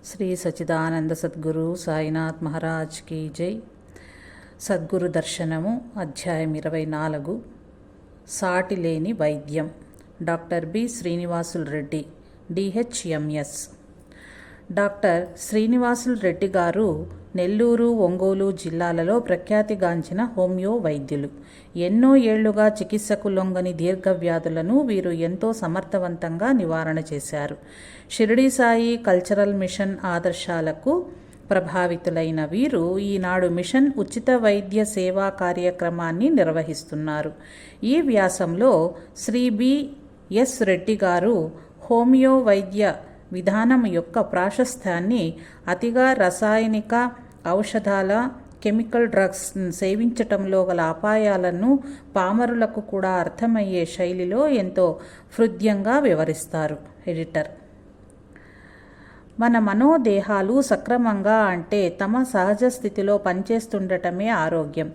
శ్రీ సచిదానంద సద్గురు సాయినాథ్ మహారాజ్ కీ జై. సద్గురు దర్శనము అధ్యాయం 24. సాటి లేని వైద్యం. Doctor B Srinivasulu Reddy, DHMS. Doctor Srinivasulu Reddy గారు నెల్లూరు, ఒంగోలు జిల్లాలలో ప్రఖ్యాతిగాంచిన హోమియో వైద్యులు. ఎన్నో ఏళ్లుగా చికిత్సకు లొంగని దీర్ఘవ్యాధులను వీరు ఎంతో సమర్థవంతంగా నివారణ చేశారు. షిరిడి సాయి కల్చరల్ మిషన్ ఆదర్శాలకు ప్రభావితులైన వీరు ఈనాడు మిషన్ ఉచిత వైద్య సేవా కార్యక్రమాన్ని నిర్వహిస్తున్నారు. ఈ వ్యాసంలో శ్రీ బిఎస్ రెడ్డి గారు హోమియో వైద్య విధానం యొక్క ప్రాశస్త్యాన్ని, అతిగా రసాయనిక ఔషధాల కెమికల్ డ్రగ్స్ సేవించటంలో గల అపాయాలను పామరులకు కూడా అర్థమయ్యే శైలిలో ఎంతో హృద్యంగా వివరిస్తారు. ఎడిటర్. మన మనోదేహాలు సక్రమంగా అంటే తమ సహజ స్థితిలో పనిచేస్తుండటమే ఆరోగ్యం.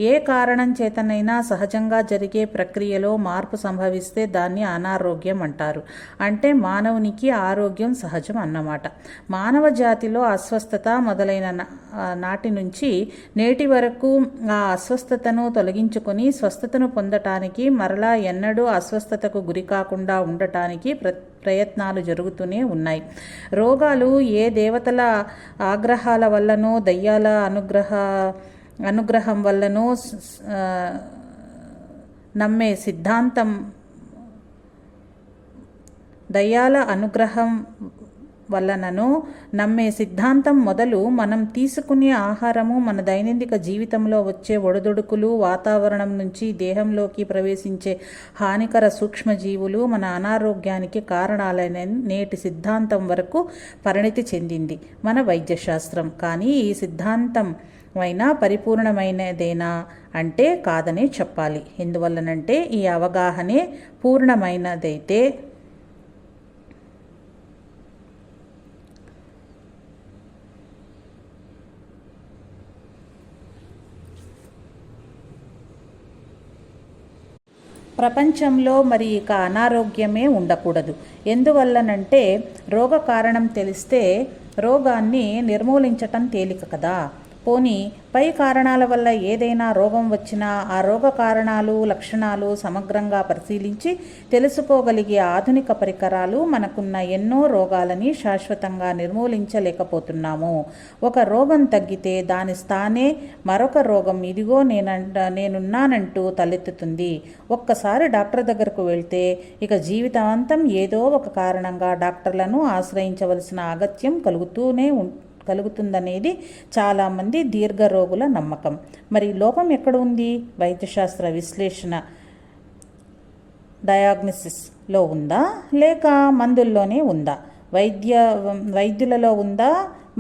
ఏ కారణం చేతనైనా సహజంగా జరిగే ప్రక్రియలో మార్పు సంభవిస్తే దాన్ని అనారోగ్యం అంటారు. అంటే మానవునికి ఆరోగ్యం సహజం అన్నమాట. మానవ జాతిలో అస్వస్థత మొదలైన నాటి నుంచి నేటి వరకు ఆ అస్వస్థతను తొలగించుకొని స్వస్థతను పొందటానికి, మరలా ఎన్నడూ అస్వస్థతకు గురికాకుండా ఉండటానికి ప్రయత్నాలు జరుగుతూనే ఉన్నాయి. రోగాలు ఏ దేవతల ఆగ్రహాల వల్లనో, దయ్యాల అనుగ్రహం వల్లనో నమ్మే సిద్ధాంతం దయ్యాల అనుగ్రహం వలననో నమ్మే సిద్ధాంతం మొదలు మనం తీసుకునే ఆహారము, మన దైనందిక జీవితంలో వచ్చే ఒడిదుడుకులు, వాతావరణం నుంచి దేహంలోకి ప్రవేశించే హానికర సూక్ష్మజీవులు మన అనారోగ్యానికి కారణాలనే నేటి సిద్ధాంతం వరకు పరిణితి చెందింది మన వైద్యశాస్త్రం. కానీ ఈ సిద్ధాంతం అయినా పరిపూర్ణమైనదేనా అంటే కాదనే చెప్పాలి. ఎందువల్లనంటే ఈ అవగాహనే పూర్ణమైనదైతే ప్రపంచంలో మరి ఇక అనారోగ్యమే ఉండకూడదు. ఎందువల్లనంటే రోగ కారణం తెలిస్తే రోగాన్ని నిర్మూలించటం తేలిక కదా. పోనీ పై కారణాల వల్ల ఏదైనా రోగం వచ్చినా ఆ రోగ కారణాలు, లక్షణాలు సమగ్రంగా పరిశీలించి తెలుసుకోగలిగే ఆధునిక పరికరాలు మనకున్న ఎన్నో రోగాలని శాశ్వతంగా నిర్మూలించలేకపోతున్నాము. ఒక రోగం తగ్గితే దాని స్థానే మరొక రోగం ఇదిగో నేనున్నానంటూ తలెత్తుతుంది. ఒక్కసారి డాక్టర్ దగ్గరకు వెళ్తే ఇక జీవితాంతం ఏదో ఒక కారణంగా డాక్టర్లను ఆశ్రయించవలసిన అగత్యం కలుగుతుందనేది చాలామంది దీర్ఘరోగుల నమ్మకం. మరి లోపం ఎక్కడ ఉంది? వైద్యశాస్త్ర విశ్లేషణ డయాగ్నోసిస్లో ఉందా, లేక మందుల్లోనే ఉందా? వైద్యులలో ఉందా?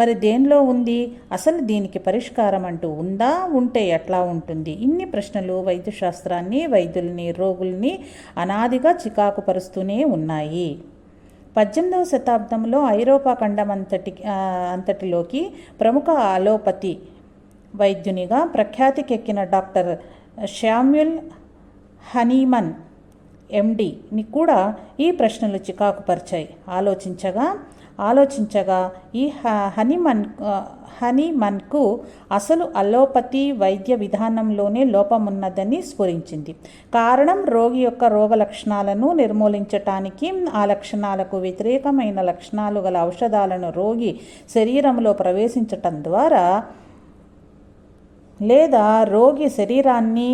మరి దేనిలో ఉంది? అసలు దీనికి పరిష్కారం అంటూ ఉందా? ఉంటే ఎట్లా ఉంటుంది? ఇన్ని ప్రశ్నలు వైద్యశాస్త్రాన్ని, వైద్యుల్ని, రోగుల్ని అనాదిగా చికాకు పరుస్తూనే ఉన్నాయి. 18వ శతాబ్దంలో ఐరోపా ఖండం అంతటిలోకి ప్రముఖ అలోపతి వైద్యునిగా ప్రఖ్యాతికెక్కిన డాక్టర్ శామ్యూల్ హనీమన్ ఎండిని కూడా ఈ ప్రశ్నలు చికాకు పరిచాయి. ఆలోచించగా ఈ హనీమన్కు అసలు అలోపతి వైద్య విధానంలోనే లోపమున్నదని స్ఫురించింది. కారణం రోగి యొక్క రోగ లక్షణాలను నిర్మూలించటానికి, ఆ లక్షణాలకు వ్యతిరేకమైన లక్షణాలు గల ఔషధాలను రోగి శరీరంలో ప్రవేశించటం ద్వారా, లేదా రోగి శరీరాన్ని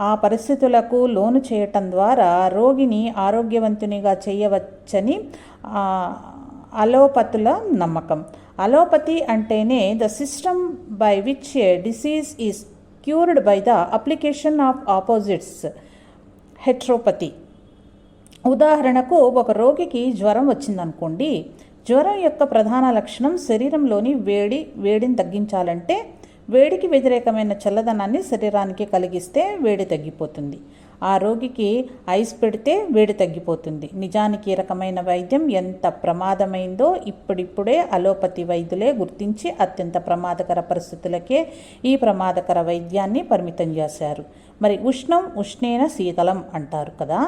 ఆ పరిస్థితులకు లోను చేయటం ద్వారా రోగిని ఆరోగ్యవంతునిగా చేయవచ్చని అలోపతుల నమ్మకం. అలోపతి అంటేనే the system by which a disease is cured by the application of opposites. Heteropathy. ఉదాహరణకు, ఒక రోగికి జ్వరం వచ్చిందనుకోండి. జ్వరం యొక్క ప్రధాన లక్షణం శరీరంలోని వేడిని తగ్గించాలంటే వేడికి వ్యతిరేకమైన చల్లదనాన్ని శరీరానికి కలిగిస్తే వేడి తగ్గిపోతుంది. ఆ రోగికి ఐస్ పెడితే వేడి తగ్గిపోతుంది. నిజానికి ఈ రకమైన వైద్యం ఎంత ప్రమాదమైందో ఇప్పుడిప్పుడే అలోపతి వైద్యులే గుర్తించి అత్యంత ప్రమాదకర పరిస్థితులకే ఈ ప్రమాదకర వైద్యాన్ని పరిమితం చేశారు. మరి ఉష్ణం ఉష్ణేన శీతలం అంటారు కదా,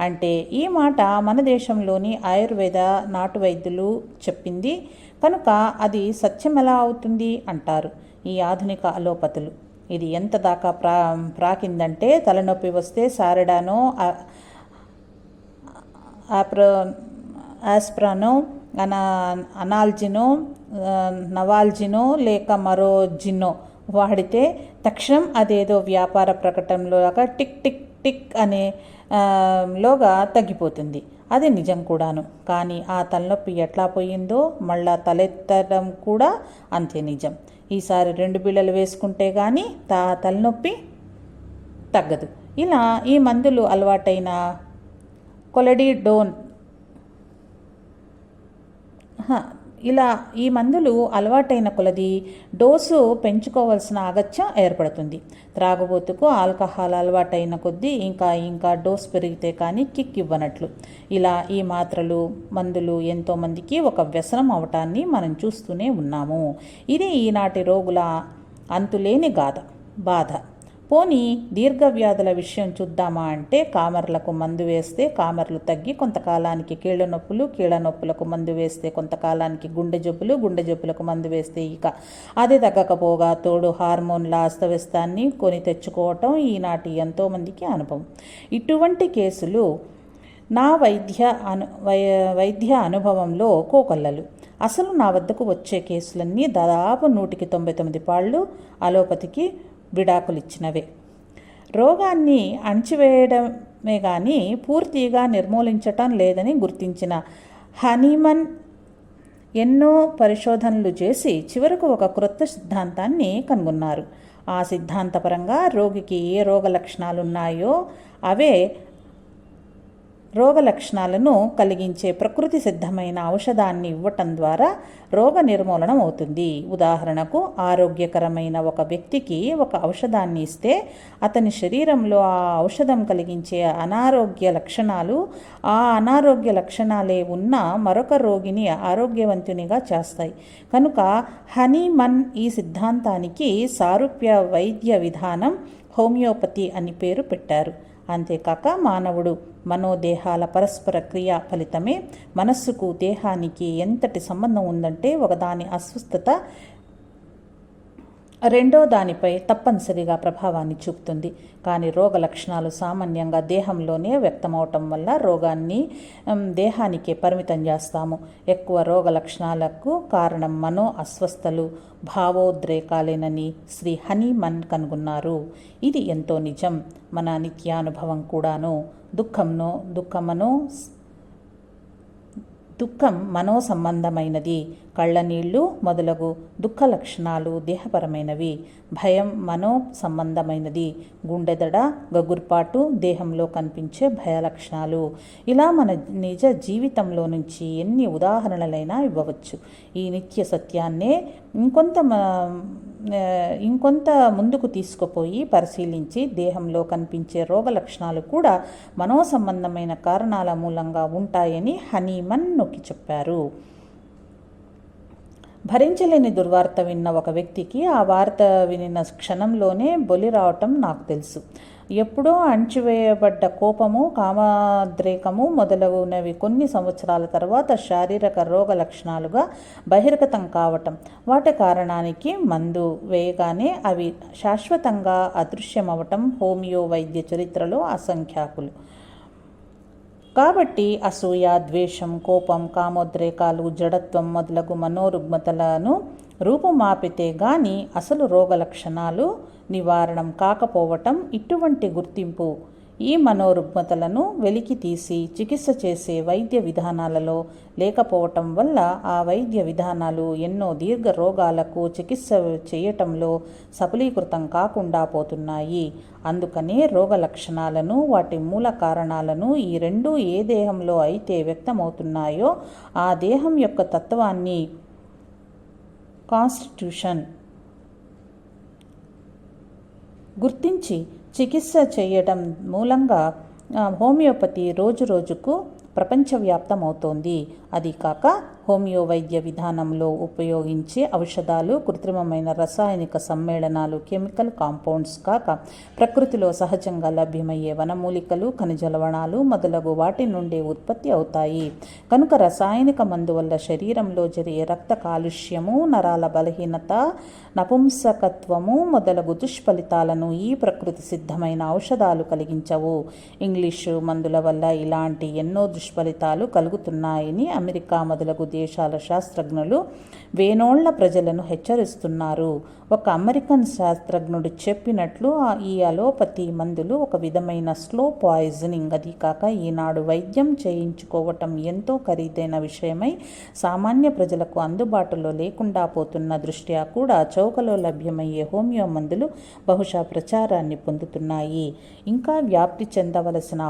అంటే ఈ మాట మన దేశంలోని ఆయుర్వేద నాటు వైద్యులు చెప్పింది కనుక అది సత్యం ఎలా అవుతుంది అంటారు ఈ ఆధునిక అలోపతులు. ఇది ఎంత దాకా ప్రాకిందంటే తలనొప్పి వస్తే సారెడానో ఆస్ప్రానో అనాల్జినో నవాల్జినో లేక మరో జిన్నో వాడితే తక్షణం అదేదో వ్యాపార ప్రకటనలోగా టిక్ టిక్ టిక్ అనే లోగా తగ్గిపోతుంది. అది నిజం కూడాను. కానీ ఆ తలనొప్పి ఎట్లా పోయిందో మళ్ళా తలెత్తడం కూడా అంతే నిజం. ఈసారి 2 బిళ్ళలు వేసుకుంటే కానీ తలనొప్పి తగ్గదు. ఇలా ఈ మందులు అలవాటైన కొలెడిడోన్ ఈ మందులు అలవాటైన కొలది డోసు పెంచుకోవాల్సిన అగత్యం ఏర్పడుతుంది. త్రాగుబోతుకు ఆల్కహాల్ అలవాటైన కొద్దీ ఇంకా డోస్ పెరిగితే కానీ కిక్ ఇవ్వనట్లు. ఇలా ఈ మాత్రలు మందులు ఎంతోమందికి ఒక వ్యసనం అవటాన్ని మనం చూస్తూనే ఉన్నాము. ఇది ఈనాటి రోగుల అంతులేని బాధ. పోనీ దీర్ఘవ్యాధుల విషయం చూద్దామా అంటే కామెర్లకు మందు వేస్తే కామెర్లు తగ్గి కొంతకాలానికి కీళ్ళ నొప్పులకు మందు వేస్తే కొంతకాలానికి గుండె జబ్బులకు మందు వేస్తే ఇక అది తగ్గకపోగా తోడు హార్మోన్ల అస్తవ్యస్తాన్ని కొని తెచ్చుకోవటం ఈనాటి ఎంతోమందికి అనుభవం. ఇటువంటి కేసులు నా వైద్య అనుభవంలో కోకొల్లలు. అసలు నా వద్దకు వచ్చే కేసులన్నీ దాదాపు 199 పాళ్ళు అలోపతికి విడాకులిచ్చినవే. రోగాన్ని అణచివేయడమే కానీ పూర్తిగా నిర్మూలించటం లేదని గుర్తించిన హనీమన్ ఎన్నో పరిశోధనలు చేసి చివరకు ఒక క్రొత్త సిద్ధాంతాన్ని కనుగొన్నారు. ఆ సిద్ధాంతపరంగా రోగికి ఏ రోగ లక్షణాలున్నాయో అవే రోగ లక్షణాలను కలిగించే ప్రకృతి సిద్ధమైన ఔషధాన్ని ఇవ్వటం ద్వారా రోగ నిర్మూలన అవుతుంది. ఉదాహరణకు ఆరోగ్యకరమైన ఒక వ్యక్తికి ఒక ఔషధాన్ని ఇస్తే అతని శరీరంలో ఆ ఔషధం కలిగించే అనారోగ్య లక్షణాలే ఉన్న మరొక రోగిని ఆరోగ్యవంతునిగా చేస్తాయి. కనుక హనీమన్ ఈ సిద్ధాంతానికి సారూప్య వైద్య విధానం హోమియోపతి అని పేరు పెట్టారు. అంతేకాక మానవుడు మనోదేహాల పరస్పర క్రియ ఫలితమే మనస్సుకు దేహానికి ఎంతటి సంబంధం ఉందంటే ఒకదాని అస్వస్థత రెండో దానిపై తప్పనిసరిగా ప్రభావాన్ని చూపుతుంది. కానీ రోగ లక్షణాలు సామాన్యంగా దేహంలోనే వ్యక్తమవటం వల్ల రోగాన్ని దేహానికే పరిమితం చేస్తాము. ఎక్కువ రోగ లక్షణాలకు కారణం మనో అస్వస్థలు, భావోద్రేకాలేనని శ్రీ హనీమన్ కనుగొన్నారు. ఇది ఎంతో నిజం. మన నిత్యానుభవం కూడాను. దుఃఖం మనో సంబంధమైనది. కళ్ళనీళ్ళు మొదలగు దుఃఖ లక్షణాలు దేహపరమైనవి. భయం మనో సంబంధమైనది. గుండెదడ, గగుర్పాటు దేహంలో కనిపించే భయ లక్షణాలు. ఇలా మన నిజ జీవితంలో నుంచి ఎన్ని ఉదాహరణలైనా ఇవ్వవచ్చు. ఈ నిత్య సత్యాన్నే ఇంకొంత ముందుకు తీసుకుపోయి పరిశీలించి దేహంలో కనిపించే రోగ లక్షణాలు కూడా మనో సంబంధమైన కారణాల మూలంగా ఉంటాయని హనీమన్ నొక్కి చెప్పారు. భరించలేని దుర్వార్త విన్న ఒక వ్యక్తికి ఆ వార్త వినిన క్షణంలోనే బొలి రావటం నాకు తెలుసు. ఎప్పుడో అణచివేయబడ్డ కోపము, కామోద్రేకము మొదలగునవి కొన్ని సంవత్సరాల తర్వాత శారీరక రోగ లక్షణాలుగా బహిర్గతం కావటం, వాటి కారణానికి మందు వేయగానే అవి శాశ్వతంగా అదృశ్యమవటం హోమియో వైద్య చరిత్రలో అసంఖ్యాకులు. కాబట్టి అసూయ, ద్వేషం, కోపం, కామోద్రేకాలు, జడత్వం మొదలగు మనోరుగ్మతలను రూపుమాపితే గాని అసలు రోగ లక్షణాలు నివారణం కాకపోవటం. ఇటువంటి గుర్తింపు ఈ మనోరుగ్మతలను వెలికి తీసి చికిత్స చేసే వైద్య విధానాలలో లేకపోవటం వల్ల ఆ వైద్య విధానాలు ఎన్నో దీర్ఘ రోగాలకు చికిత్స చేయటంలో సఫలీకృతం కాకుండా పోతున్నాయి. అందుకనే రోగ లక్షణాలను, వాటి మూల కారణాలను ఈ రెండూ ఏ దేహంలో అయితే వ్యక్తమవుతున్నాయో ఆ దేహం యొక్క తత్వాన్ని కాన్స్టిట్యూషన్ గుర్తించి చికిత్స చేయడం మూలంగా హోమియోపతి రోజు రోజుకు ప్రపంచవ్యాప్తమవుతోంది. అది కాక హోమియో వైద్య విధానంలో ఉపయోగించే ఔషధాలు కృత్రిమమైన రసాయనిక సమ్మేళనాలు, కెమికల్ కాంపౌండ్స్ కాక ప్రకృతిలో సహజంగా లభ్యమయ్యే వనమూలికలు, ఖనిజ లవణాలు మొదలగు వాటి నుండి ఉత్పత్తి అవుతాయి. కనుక రసాయనిక మందు వల్ల శరీరంలో జరిగే రక్త కాలుష్యము, నరాల బలహీనత, నపుంసకత్వము మొదలగు దుష్ఫలితాలను ఈ ప్రకృతి సిద్ధమైన ఔషధాలు కలిగించవు. ఇంగ్లీషు మందుల వల్ల ఇలాంటి ఎన్నో దుష్ఫలితాలు కలుగుతున్నాయని అమెరికా మొదలగు దేశాల శాస్త్రజ్ఞులు వేనోళ్ల ప్రజలను హెచ్చరిస్తున్నారు. ఒక అమెరికన్ శాస్త్రజ్ఞుడు చెప్పినట్లు ఈ అలోపతి మందులు ఒక విధమైన స్లో పాయిజనింగ్. అది కాక ఈనాడు వైద్యం చేయించుకోవటం ఎంతో ఖరీదైన విషయమై సామాన్య ప్రజలకు అందుబాటులో లేకుండా పోతున్న దృష్ట్యా కూడా చౌకలో లభ్యమయ్యే హోమియో మందులు బహుశా ప్రచారాన్ని పొందుతున్నాయి. ఇంకా వ్యాప్తి చెందవలసిన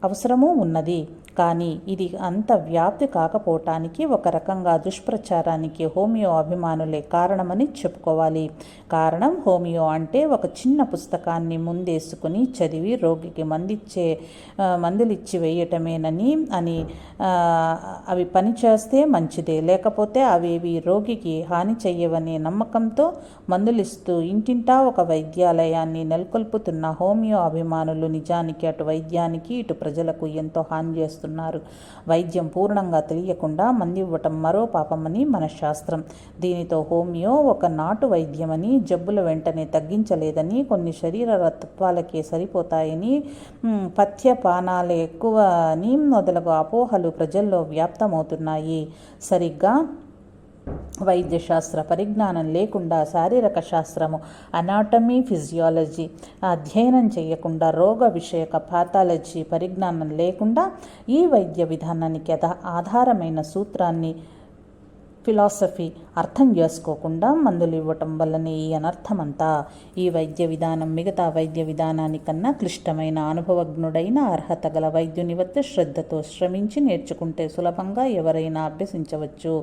అవసరమూ ఉన్నది. కానీ ఇది అంత వ్యాప్తి కాకపోవటానికి ఒక రకంగా దుష్ప్రచారానికి హోమియో అభిమానులే కారణమని చెప్పుకోవాలి. కారణం, హోమియో అంటే ఒక చిన్న పుస్తకాన్ని ముందేసుకుని చదివి రోగికి మందులిచ్చి వేయటమేనని అని అవి పనిచేస్తే మంచిదే, లేకపోతే అవేవి రోగికి హాని చెయ్యవనే నమ్మకంతో మందులిస్తూ ఇంటింటా ఒక వైద్యాలయాన్ని నెలకొల్పుతున్న హోమియో అభిమానులు నిజానికి అటు వైద్యానికి ఇటు ప్రజలకు ఎంతో హాని చేస్తున్నారు. వైద్యం పూర్ణంగా తెలియకుండా మందివ్వటం మరో పాపమని మన శాస్త్రం. దీనితో హోమియో ఒక నాటు వైద్యమని, జబ్బుల వెంటనే తగ్గించలేదని, కొన్ని శరీర తత్వాలకే సరిపోతాయని, పథ్యపానాలు ఎక్కువ అని మొదలగు అపోహలు ప్రజల్లో వ్యాప్తమవుతున్నాయి. సరిగ్గా వైద్యశాస్త్ర పరిజ్ఞానం లేకుండా, శారీరక శాస్త్రము అనాటమీ, ఫిజియాలజీ అధ్యయనం చేయకుండా, రోగ విషయక పాథాలజీ పరిజ్ఞానం లేకుండా ఈ వైద్య విధానానికి ఆధారమైన సూత్రాన్ని, ఫిలాసఫీ అర్థం చేసుకోకుండా మందులు ఇవ్వటం వల్లనే ఈ అనర్థమంతా. ఈ వైద్య విధానం మిగతా వైద్య విధానానికన్నా క్లిష్టమైన, అనుభవజ్ఞుడైన, అర్హత గల వైద్యుని వద్ద శ్రద్ధతో శ్రమించి నేర్చుకుంటే సులభంగా ఎవరైనా అభ్యసించవచ్చు.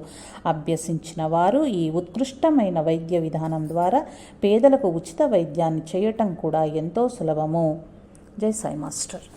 అభ్యసించిన వారు ఈ ఉత్కృష్టమైన వైద్య విధానం ద్వారా పేదలకు ఉచిత వైద్యాన్ని చేయటం కూడా ఎంతో సులభము. జై సాయి మాస్టర్.